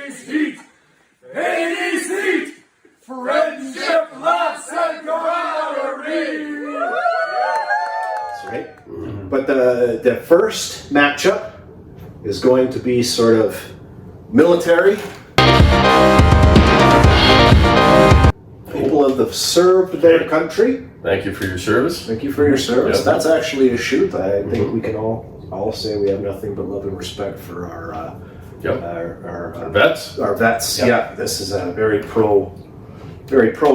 80s heat. 80s heat. Friendship, laughs, and camaraderie. That's right. But the first matchup is going to be sort of military. People have served their country. Thank you for your service. Thank you for your service. Yep. That's actually a shoot. I think we can all say we have nothing but love and respect for our vets. Our vets. Yep. Yeah, this is a very pro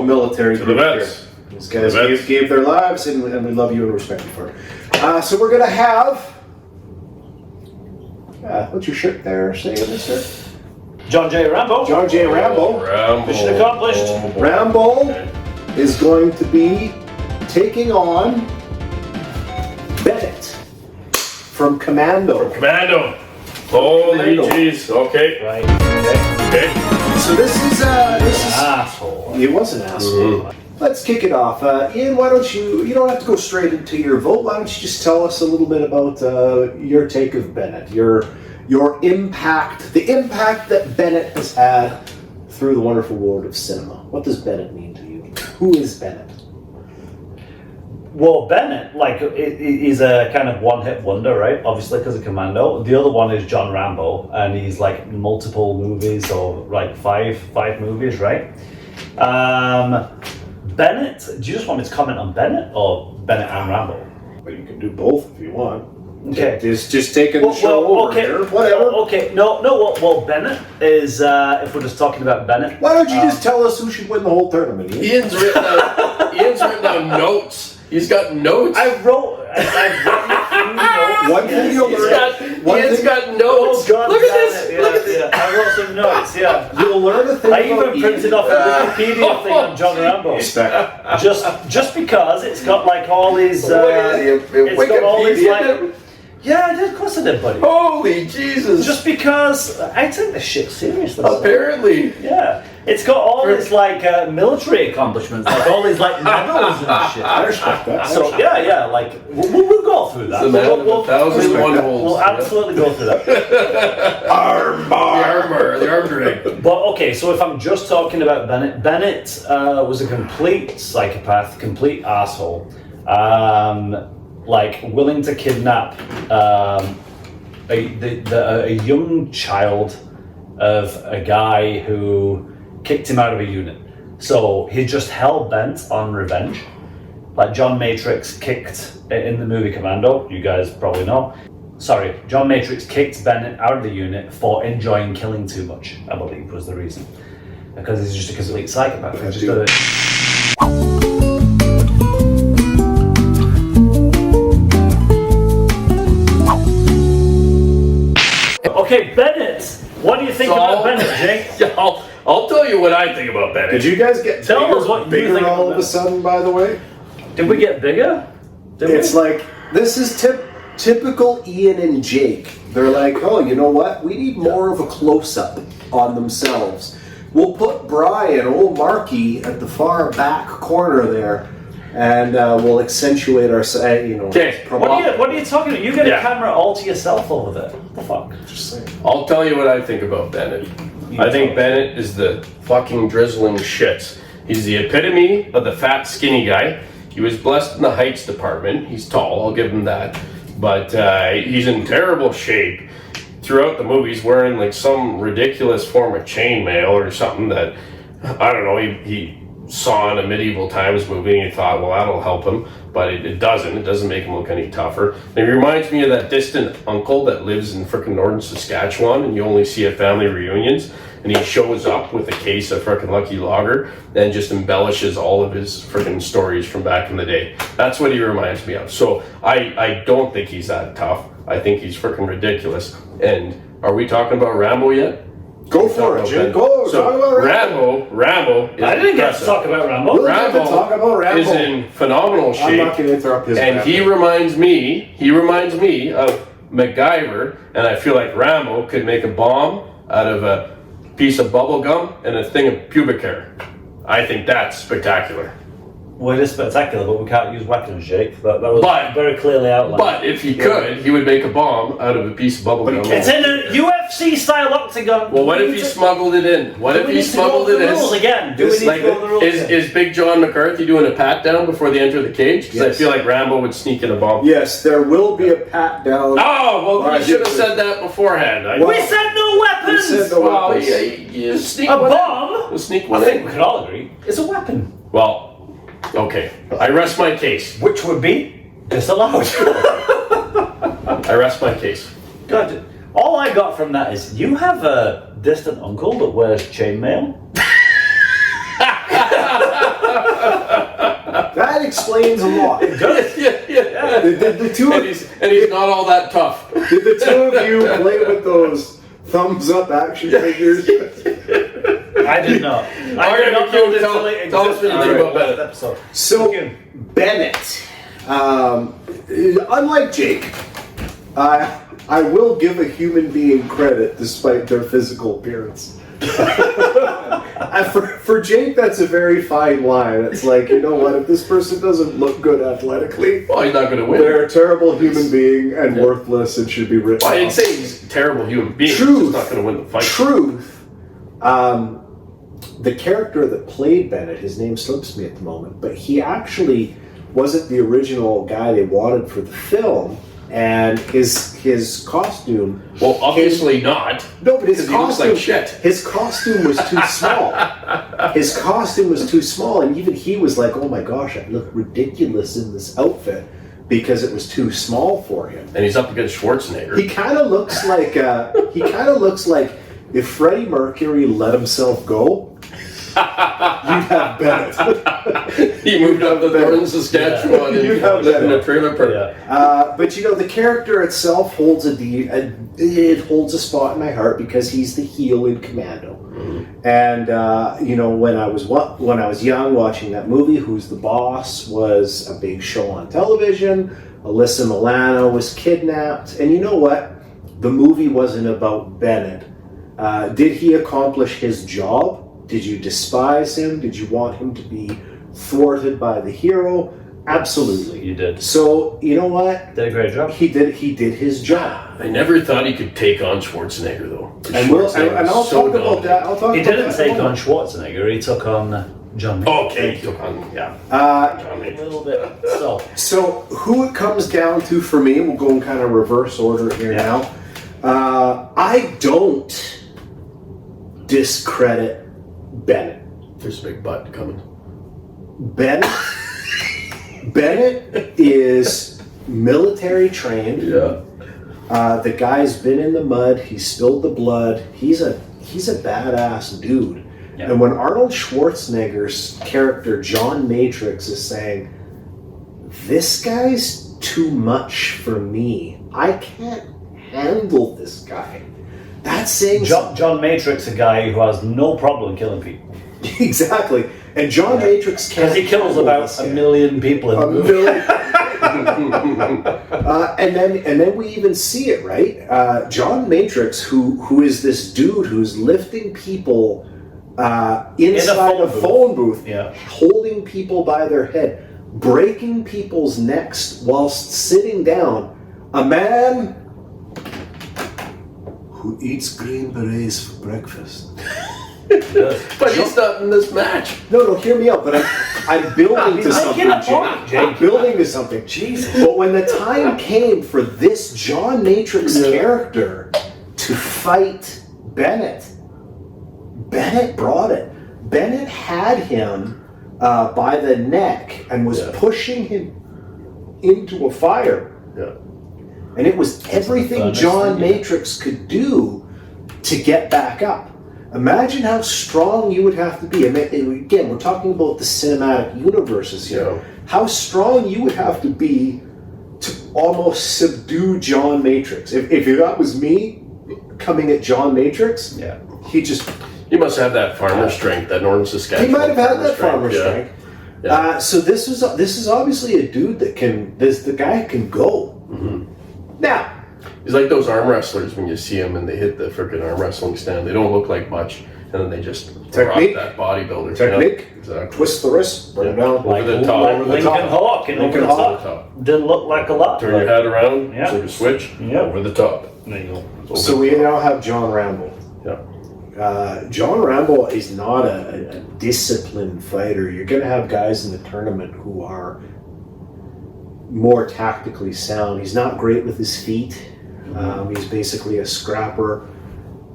military To the group vets. here. These guys gave their lives, and we love you and respect you for it. So we're gonna have. What's your shirt there saying, mister? John J. Rambo. John J. Rambo. Rambo. Mission accomplished. Rambo is going to be taking on Bennett from Commando. Commando. Holy jeez. Okay. Right. Okay. So this is Asshole. It was an asshole. Let's kick it off. Ian, why don't you don't have to go straight into your vote. Why don't you just tell us a little bit about your take of Bennett, your impact, the impact that Bennett has had through the wonderful world of cinema. What does Bennett mean to you? Who is Bennett? Well, Bennett, is a kind of one-hit wonder, right? Obviously, because of Commando. The other one is John Rambo, and he's like multiple movies, or like five movies, right? Bennett, do you just want me to comment on Bennett or Bennett and Rambo? Well, you can do both if you want. Okay. Just taking the show over here. Whatever. Okay. No. Well, Bennett is. If we're just talking about Bennett, Why don't you just tell us who should win the whole tournament? Ian? Ian's written down notes. He's got notes. I've written a few notes. One thing you'll learn. Ian's got notes. Oh, God, Look at this. Yeah, Look at this. yeah. I wrote some notes. Yeah. You'll learn a thing I about even printed off a Wikipedia thing on John Rambo. Just because it's got like all these. It's got all these like. Yeah, I did. Of course I did, buddy. Holy Jesus. Just because I take this shit seriously. Apparently. Yeah. It's got all these like military accomplishments, like all these like medals and shit. I respect that. So yeah, like we'll go through that. The man of 1,000 wonderfuls. We'll absolutely go through that. The arm drag. But okay, so if I'm just talking about Bennett, Bennett was a complete psychopath, complete asshole. Like willing to kidnap a young child of a guy who kicked him out of a unit. So he just hell-bent on revenge. Like John Matrix kicked in the movie Commando, you guys probably know. Sorry, John Matrix kicked Bennett out of the unit for enjoying killing too much, I believe was the reason. Because he's just a complete psychopath. Okay, Bennett. What do you think about Bennett, Jake? Yeah, I'll tell you what I think about Bennett. Did you guys get bigger all of a sudden, by the way? Did we get bigger? It's like, this is typical Ian and Jake. They're like, oh, you know what? We need more of a close-up on themselves. We'll put Brian, old Marky, at the far back corner there, and we'll accentuate our, Okay. What are you talking about? You get a camera all to yourself over there. What the fuck? Just saying. I'll tell you what I think about Bennett. I think Bennett is the fucking drizzling shits. He's the epitome of the fat, skinny guy. He was blessed in the heights department. He's tall, I'll give him that. But he's in terrible shape. Throughout the movie, he's wearing like some ridiculous form of chainmail or something that, I don't know, he saw in a medieval times movie and he thought, well, that'll help him. But it doesn't. It doesn't make him look any tougher. And it reminds me of that distant uncle that lives in frickin' northern Saskatchewan and you only see at family reunions. And he shows up with a case of frickin' Lucky Lager and just embellishes all of his frickin' stories from back in the day. That's what he reminds me of. So I don't think he's that tough. I think he's frickin' ridiculous. And are we talking about Rambo yet? Go for it, Jim. Go. So talk about Rambo is I didn't get to impressive. talk about Rambo. We'll get to talk about Rambo. Is in phenomenal shape. I'm not going to interrupt his And he reminds me of MacGyver, and I feel like Rambo could make a bomb out of a piece of bubble gum and a thing of pubic hair. I think that's spectacular. Well, it is spectacular, but we can't use weapons, Jake. That was But- very clearly outlined. But if he could, he would make a bomb out of a piece of bubble gum. It's in a UFC-style octagon. Well, what if he smuggled it in? What if he smuggled it in? Rules again? Do we This- need to go the rules? Is Big John McCarthy doing a pat down before they enter the cage? Because I Yes. feel like Rambo would sneak in a bomb. Yes, there will be a pat down. Oh, well, Alright, you should have good. said that beforehand. We said no weapons. We said no Well, weapons. you sneak A one bomb? in. We'll sneak I one think we in. can all agree it's a weapon, Well, okay. I rest my case. which would be disallowed. I rest my case. God, all I got from that is you have a distant uncle that wears chainmail. That explains a lot. Did Yeah. the two And of he's not all that tough. did the two of you play with those thumbs up action figures? I did not. I Alright, did not McHugh, know this tell- till it tell us what you existed. think about Alright, Bennett. episode. So McHugh. Bennett, unlike Jake, I will give a human being credit despite their physical appearance. For Jake, that's a very fine line. It's like, you know what, if this person doesn't look good athletically, Well, he's not going to win. they're a terrible human being and worthless and should be written Well, I didn't off. say he's a terrible human being. Truth. He's just not going to win the fight. Truth. The character that played Bennett, his name slips me at the moment, but he actually wasn't the original guy they wanted for the film, and his costume. Well, obviously not. No, but his Because he looks costume, like shit. his costume was too small. His costume was too small, and even he was like, "Oh my gosh, I look ridiculous in this outfit," because it was too small for him. And he's up against Schwarzenegger. He kind of looks like if Freddie Mercury let himself go. You'd have Bennett. He moved up to Northern Saskatchewan You and have lived in that. a trailer park. Yeah. But you know, the character itself holds it holds a spot in my heart because he's the heel in Commando. And you know, when I was young, watching that movie, Who's the Boss was a big show on television. Alyssa Milano was kidnapped, and you know what? The movie wasn't about Bennett. Did he accomplish his job? Did you despise him? Did you want him to be thwarted by the hero? Absolutely. You did. So, you know what? Did a great job. He did his job. I never thought he could take on Schwarzenegger, though. And I'll So talk about that. I'll talk He about didn't that take in a on moment. Schwarzenegger. He took on John. Okay, he took on, yeah. A little bit. So who it comes down to for me, we'll go in kind of reverse order here now. I don't discredit Bennett. There's a big butt coming. Bennett is military trained. Yeah. The guy's been in the mud. He spilled the blood. He's a badass dude. Yeah. And when Arnold Schwarzenegger's character John Matrix is saying, "This guy's too much for me. I can't handle this guy," that's saying John Matrix, a guy who has no problem killing people. exactly. And John Matrix can't. Because he kills handle about this a guy. million people in the movie. And then we even see it, right? John Matrix, who is this dude who's lifting people inside a phone booth, Yeah. holding people by their head, breaking people's necks whilst sitting down. A man who eats green berets for breakfast. But he's not in this match. No, hear me out. But I'm building to something, making a point, Jake. I'm building to something. Jesus. But when the time came for this John Matrix character to fight Bennett, Bennett brought it. Bennett had him by the neck and was pushing him into a fire. Yeah. And it was everything John Matrix could do to get back up. Imagine how strong you would have to be. I mean, again, we're talking about the cinematic universes here. Yeah. How strong you would have to be to almost subdue John Matrix. If that was me coming at John Matrix, Yeah. he must have that farmer strength, that Northern Saskatchewan. he might have had that farmer farmer strength. Yeah. So this is obviously a dude that the guy can go. Mm-hmm. Now, He's like those arm wrestlers when you see them and they hit the freaking arm wrestling stand. They don't look like much. and then they just Technique. rock that bodybuilder. Technique. Yeah, exactly. Twist the wrist, bring it down. Over the top. Like Over the Lincoln top. Hawk in Lincoln Over the Hawk. Top. Didn't look like a lot. Turn your head around. Yeah. It's like a switch. Yeah. Over the top. There you go. So we now have John Rambo. Yeah. John Rambo is not a disciplined fighter. You're going to have guys in the tournament who are more tactically sound. He's not great with his feet. He's basically a scrapper.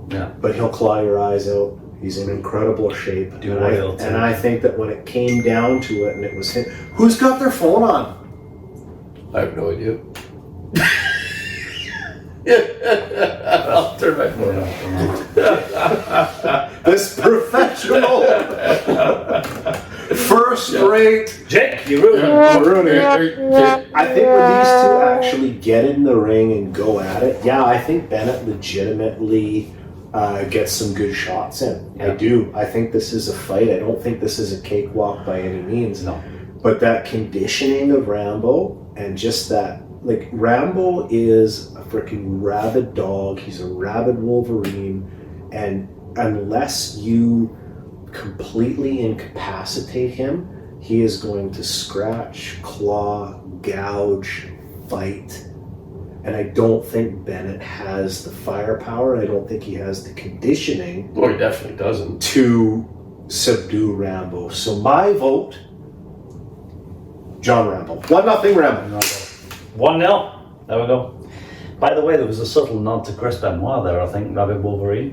Yeah. But he'll claw your eyes out. He's in incredible shape. And I think that when it came down to it and it was him, who's got their phone on? I have no idea. I'll turn my phone off. This professional first rate. Jake, you ruined it. I think when these two actually get in the ring and go at it, yeah, I think Bennett legitimately gets some good shots in. Yeah. I do. I think this is a fight. I don't think this is a cakewalk by any means. No. But that conditioning of Rambo and just that, like, Rambo is a freaking rabid dog. He's a rabid Wolverine. And unless you completely incapacitate him, he is going to scratch, claw, gouge, fight. And I don't think Bennett has the firepower. I don't think he has the conditioning. Well, he definitely doesn't. To subdue Rambo. So my vote, John Rambo. 1-0 Rambo. 1-0. There we go. By the way, there was a subtle nod to Chris Benoit there, I think, Rabid Wolverine.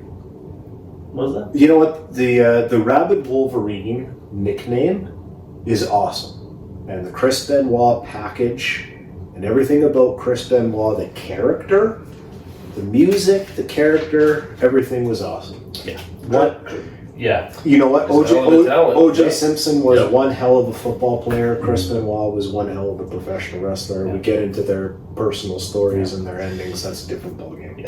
Was there? You know what? The Rabid Wolverine nickname is awesome. And the Chris Benoit package and everything about Chris Benoit, the character, the music, the character, everything was awesome. Yeah. What? Yeah. You know what? He's a hell of a talent. O.J. Yeah. Simpson was Yeah. one hell of a football player. Chris Benoit was one hell of a professional wrestler. Yeah. We get into their personal stories and their endings. That's a different ballgame.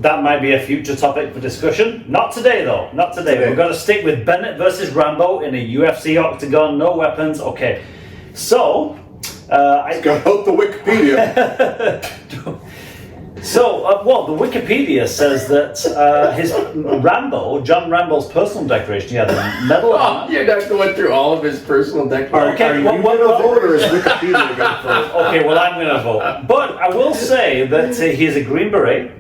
That might be a future topic for discussion. Not today, though. Not today. We're going to stick with Bennett versus Rambo in a UFC octagon. No weapons. Okay. So, Got out the Wikipedia. the Wikipedia says that his John Rambo's personal decoration, he had a medal of honor. You're not going through all of his personal declarations. Okay, Are you what- going to vote or is Wikipedia going to vote? Okay, well, I'm going to vote. But I will say that he's a Green Beret.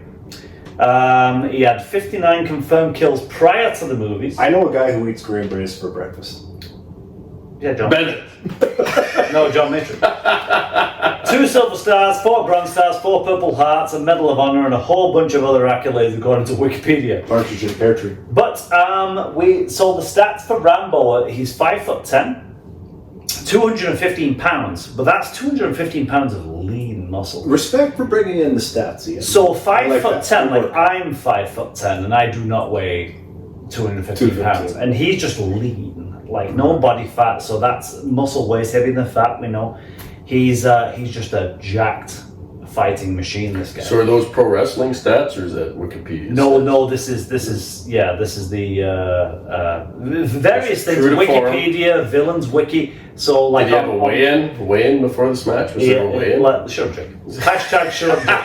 He had 59 confirmed kills prior to the movies. I know a guy who eats green berets for breakfast. Yeah, John. Bennett. No, John Matrix. 2 silver stars, 4 bronze stars, 4 purple hearts, a medal of honor, and a whole bunch of other accolades according to Wikipedia. Partridge in a pear tree. But we saw the stats for Rambo. He's 5'10", 215 pounds, but that's 215 pounds of lean muscle. Respect for bringing in the stats, Ian. So I like 5'10", that. like I'm 5'10", and I do not weigh 215 pounds, and he's just lean, like no body fat. So that's muscle weighs heavier than fat. We know he's just a jacked fighting machine. This guy. So are those pro wrestling stats or is that Wikipedia? No, stats? no. This is the various things. True to form. Wikipedia, Villains Wiki. So like Did you have a weigh-in before this match? Was there a weigh-in? Shut up, Jake. Hashtag shut up, Jake.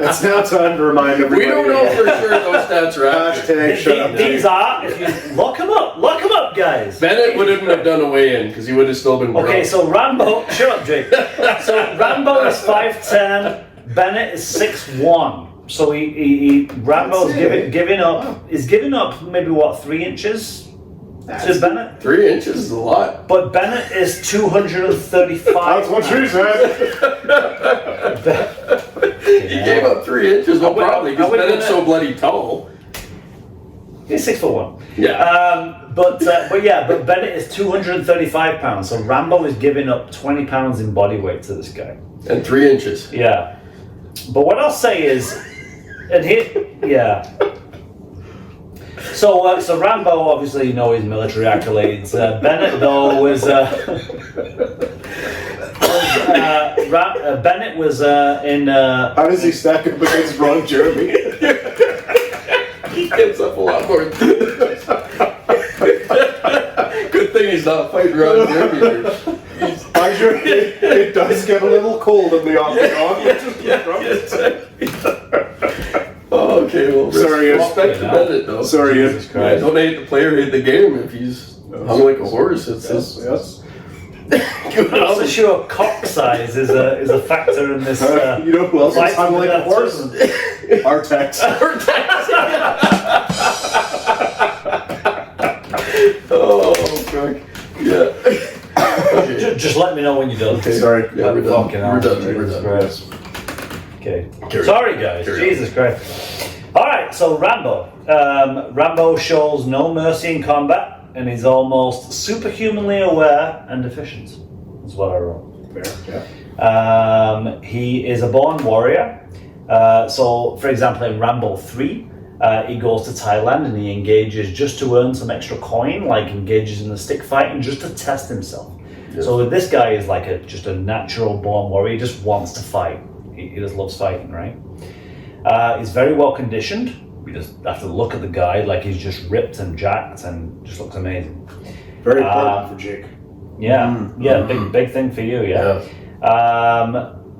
It's now time to remind everybody. We don't know for sure those stats are accurate. Hashtag shut up. These are, if you look them up, guys. Bennett wouldn't have done a weigh-in because he would have still been broke. Okay, so Rambo, shut up, Jake. So Rambo is 5'10", Bennett is 6'1". So Rambo's giving up maybe what, 3 inches to Bennett? 3 inches is a lot. But Bennett is 235. That's what she said. He gave up 3 inches. Well, Are we- probably are because we Bennett's gonna- so bloody tall. He's 6'1". Yeah. But Bennett is 235 pounds. So Rambo is giving up 20 pounds in body weight to this guy. And 3 inches. Yeah. But what I'll say is, and here, yeah. So Rambo, obviously, you know his military accolades. Bennett, though, Bennett was in. How does he stack up against Ron Jeremy? He gives up a lot more. Good thing he's not fighting Ron Jeremy here. I'm sure it does get a little cold in the octagon. Okay, well, Sorry, respect respect to Bennett, though. Sorry, Jesus Yeah, Christ. don't hate the player, hate the game. If he's hung like a horse, it's Yes. I'm not so sure cock size is a factor in this. You know who else is fight hung like a that horse? tournament. Artex. Oh, fuck. Yeah. Okay. Just let me know when you're done. Sorry. Yeah, we're done. Fucking We're hell. done. We're Jesus done. Christ. Okay. Carry Sorry, on. guys. Carry on. Jesus Christ. All right. So Rambo. Rambo shows no mercy in combat, and is almost superhumanly aware and efficient. Is what I wrote. Yeah. He is a born warrior. So, for example, in Rambo 3, he goes to Thailand and he engages just to earn some extra coin, like engages in the stick fighting just to test himself. Yeah. So this guy is like just a natural born warrior. He just wants to fight. He just loves fighting, right? He's very well conditioned. We just have to look at the guy, like he's just ripped and jacked and just looks amazing. Very important for Jake. Yeah, big thing for you, yeah.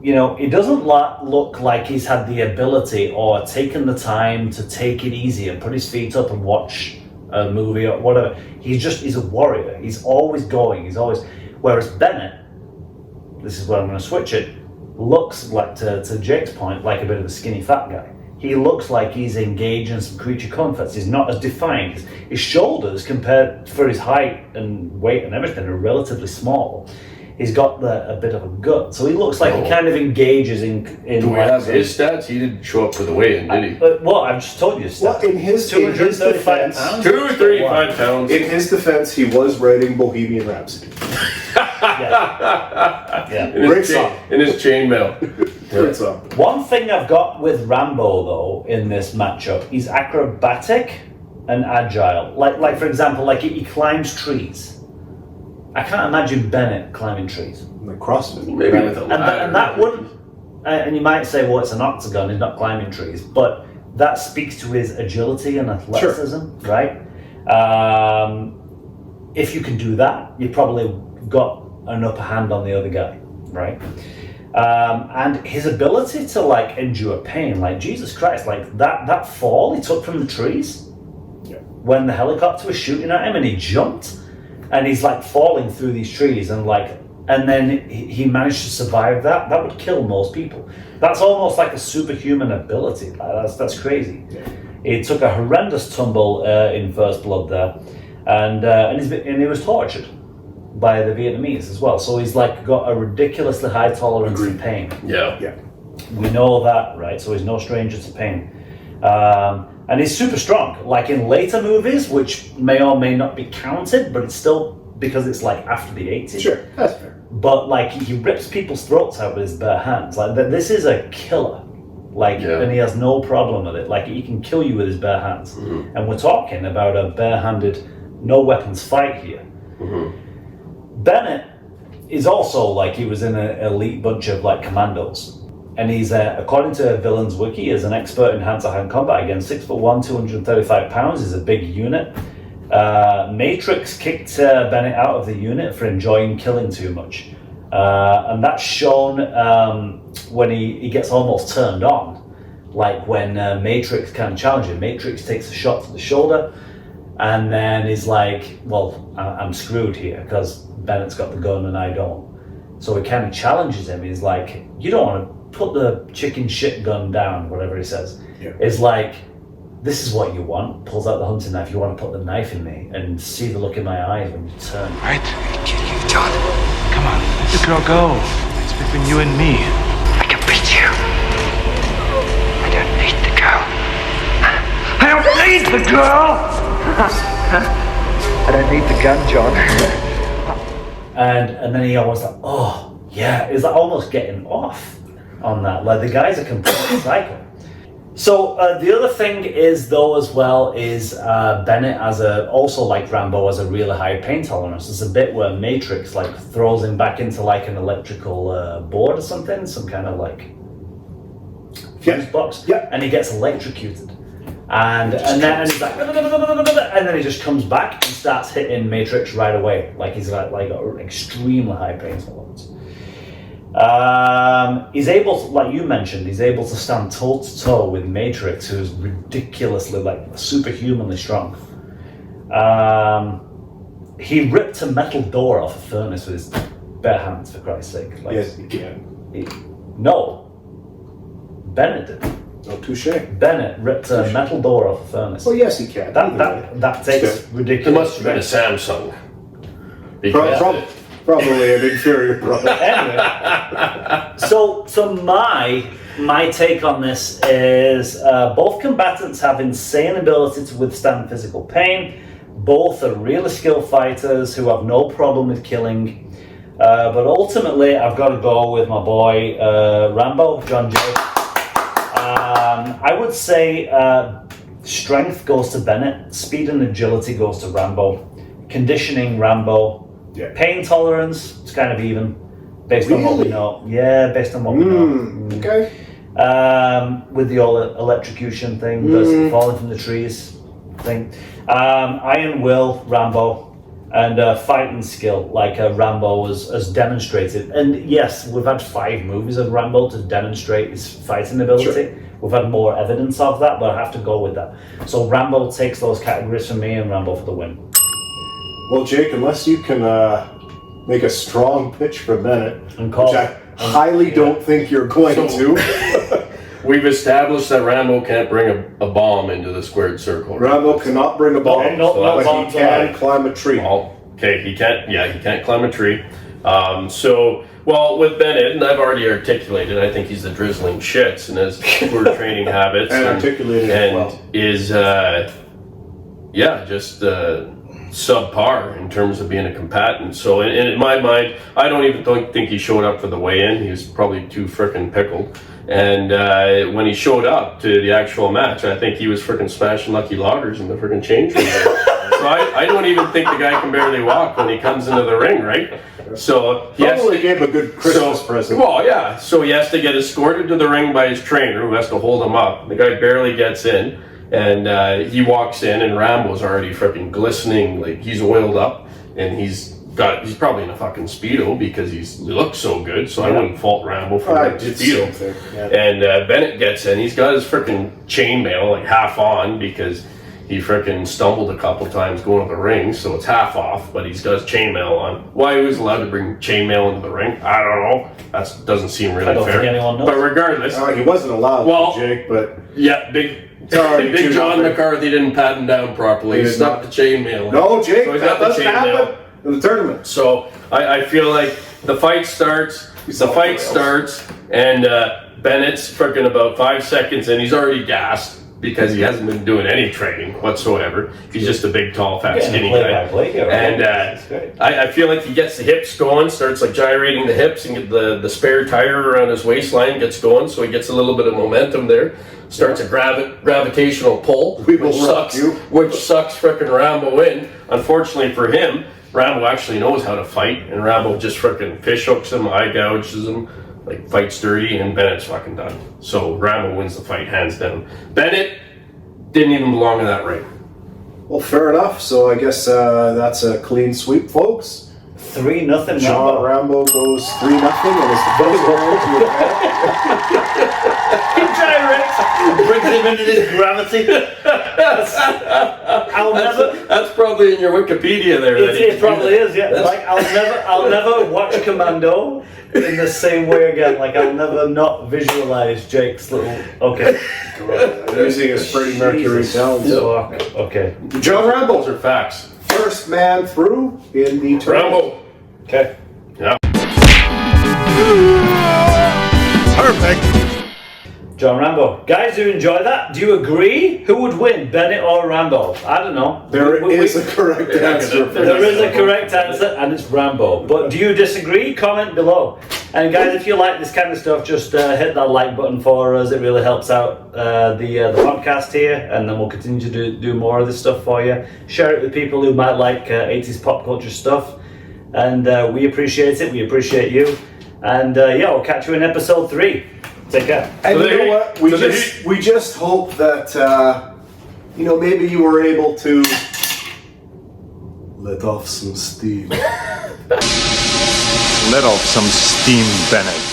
You know, he doesn't look like he's had the ability or taken the time to take it easy and put his feet up and watch a movie or whatever. He's a warrior. He's always going. Whereas Bennett, this is where I'm going to switch it, looks like, to Jake's point, like a bit of a skinny fat guy. He looks like he's engaged in some creature comforts. He's not as defined. His shoulders, compared for his height and weight and everything, are relatively small. He's got a bit of a gut, so he looks like he kind of engages in. Do we have his stats? He didn't show up for the weigh-in, did he? Well, I've just told you his Well, stats. in his 235 defense, pounds. 235 pounds. in his defense, he was writing Bohemian Rhapsody. Yeah. Great song. In his chainmail. Great song. One thing I've got with Rambo though in this matchup, he's acrobatic and agile. Like for example, like he climbs trees. I can't imagine Bennett climbing trees. Like CrossFit. Maybe with a And ladder. that wouldn't. And you might say, well, it's an octagon. He's not climbing trees, but that speaks to his agility and athleticism, right? If you can do that, you probably got an upper hand on the other guy, right? And his ability to like endure pain, like Jesus Christ, like that fall he took from the trees when the helicopter was shooting at him and he jumped and he's like falling through these trees and then he managed to survive that. That would kill most people. That's almost like a superhuman ability. That's crazy. Yeah. He took a horrendous tumble in First Blood there, and he was tortured by the Vietnamese as well. So he's like got a ridiculously high tolerance to pain. Yeah. Yeah. We know that, right? So he's no stranger to pain. And he's super strong. Like in later movies, which may or may not be counted, but it's still because it's like after the 80s. Sure, that's fair. But like he rips people's throats out with his bare hands. Like this is a killer. Like, and he has no problem with it. Like he can kill you with his bare hands. Mm-hmm. And we're talking about a bare-handed, no weapons fight here. Mm-hmm. Bennett is also like he was in an elite bunch of like commandos. And he's, according to Villains Wiki, is an expert in hand-to-hand combat. Again, 6'1", 235 pounds, is a big unit. Matrix kicked Bennett out of the unit for enjoying killing too much. And that's shown when he gets almost turned on. Like when Matrix kind of challenges him. Matrix takes a shot to the shoulder and then he's like, well, I'm screwed here because Bennett's got the gun and I don't. So he kind of challenges him. He's like, you don't want to put the chicken shit gun down, whatever he says. Yeah. It's like, this is what you want. Pulls out the hunting knife. You want to put the knife in me and see the look in my eyes when you turn. Right? Are you kidding me, John? Come on, let the girl go. It's between you and me. I can beat you. I don't need the girl. I don't need the girl! I don't need the gun, John. And then he almost like, oh, yeah. It's like almost getting off on that. Like the guy's a complete psycho. So the other thing is though as well is Bennett also like Rambo has a really high pain tolerance. There's a bit where Matrix like throws him back into like an electrical board or something, some kind of like fuse box, and he gets electrocuted. And then he's like, and then he just comes back and starts hitting Matrix right away. Like he's like got extremely high pain tolerance. He's able to, like you mentioned, he's able to stand toe to toe with Matrix, who's ridiculously, like, superhumanly strong. He ripped a metal door off a furnace with his bare hands, for Christ's sake. Like, Yes, you can. No. Bennett did. No, touche. Bennett ripped a metal door off a furnace. Well, yes, he can. That takes Okay. ridiculous. It must have been a strength. Samsung. Because Probably an inferior product. Anyway, so my take on this is both combatants have insane ability to withstand physical pain. Both are really skilled fighters who have no problem with killing. But ultimately, I've got to go with my boy Rambo, John J. I would say strength goes to Bennett, speed and agility goes to Rambo, conditioning Rambo. Yeah. Pain tolerance, it's kind of even, based on what we Really? know. Yeah, based on what we know. Okay. With the whole electrocution thing, the falling from the trees thing. Iron will, Rambo, and fighting skill, like Rambo has demonstrated. And yes, we've had 5 movies of Rambo to demonstrate his fighting ability. Sure. We've had more evidence of that, but I have to go with that. So Rambo takes those categories for me, and Rambo for the win. Well, Jake, unless you can make a strong pitch for Bennett, And call which I highly don't think you're going to. we've established that Rambo can't bring a bomb into the squared circle. Right? Rambo cannot bring a bomb, No but he bombs can allowed. climb a tree. Well, okay, he can't. Yeah, he can't climb a tree. Well, with Bennett, and I've already articulated, I think he's the drizzling shits and has poor training habits, And articulated as and well. is just subpar in terms of being a combatant. So, in my mind, I don't even think he showed up for the weigh-in. He was probably too frickin' pickled. And when he showed up to the actual match, I think he was frickin' smashing Lucky Loggers in the frickin' change room. So I don't even think the guy can barely walk when he comes into the ring, right? So he has Probably to, gave a good Christmas present. Well, yeah. So he has to get escorted to the ring by his trainer, who has to hold him up. The guy barely gets in, and he walks in, and Rambo's already freaking glistening, like he's oiled up, and he's probably in a fucking Speedo because he looks so good. So I wouldn't fault Rambo for I that did Speedo. something, yeah. And Bennett gets in. He's got his freaking chainmail like half on because he freaking stumbled a couple times going to the ring, so it's half off, but he's got his chainmail on. Why he was allowed to bring chainmail into the ring, I don't know. That doesn't seem really I don't fair. think anyone knows. But regardless, He wasn't allowed, Well- Jake, but yeah, big already Big 2-0. John McCarthy didn't pat him down properly. He He did stuck not. the chainmail. no, Jake, So he's that got the doesn't chainmail. happen in the tournament. So I feel like the fight starts. And Bennett's freaking about 5 seconds in. He's already gassed because he hasn't been doing any training whatsoever. He's just a big, tall, fat, skinny guy. And I feel like he gets the hips going, starts like gyrating the hips, and get the spare tire around his waistline gets going, so he gets a little bit of momentum there. Starts a gravitational pull, We will rock which you. sucks frickin' Rambo in. Unfortunately for him, Rambo actually knows how to fight, and Rambo just frickin' fish hooks him, eye gouges him, like fights dirty, and Bennett's fucking done. So Rambo wins the fight hands down. Bennett didn't even belong in that ring. Well, fair enough. So I guess that's a clean sweep, folks. 3-0 John Rambo goes 3-0 and is the first round to advance. He gyrates, brings him into this gravity. That's probably in your Wikipedia there. It probably is, yeah. Like I'll never watch Commando in the same way again. Like I'll never not visualize Jake's little. Okay. I'm using his Freddie Mercury Jesus talents. fuck. Okay. John Those Rambo, are facts. first man through in the tournament. Rambo. Okay. Yeah. Perfect. John Rambo. Guys who enjoy that, do you agree? Who would win, Bennett or Rambo? I don't know. There is a correct answer. For There this. is a correct answer, and it's Rambo. But do you disagree? Comment below. And guys, if you like this kind of stuff, just hit that like button for us. It really helps out the podcast here, and then we'll continue to do more of this stuff for you. Share it with people who might like 80s pop culture stuff, and we appreciate it. We appreciate you, and we'll catch you in episode 3. Take care. And So you know there- what? so We just hope that maybe you were able to let off some steam. let off some steam, Bennett.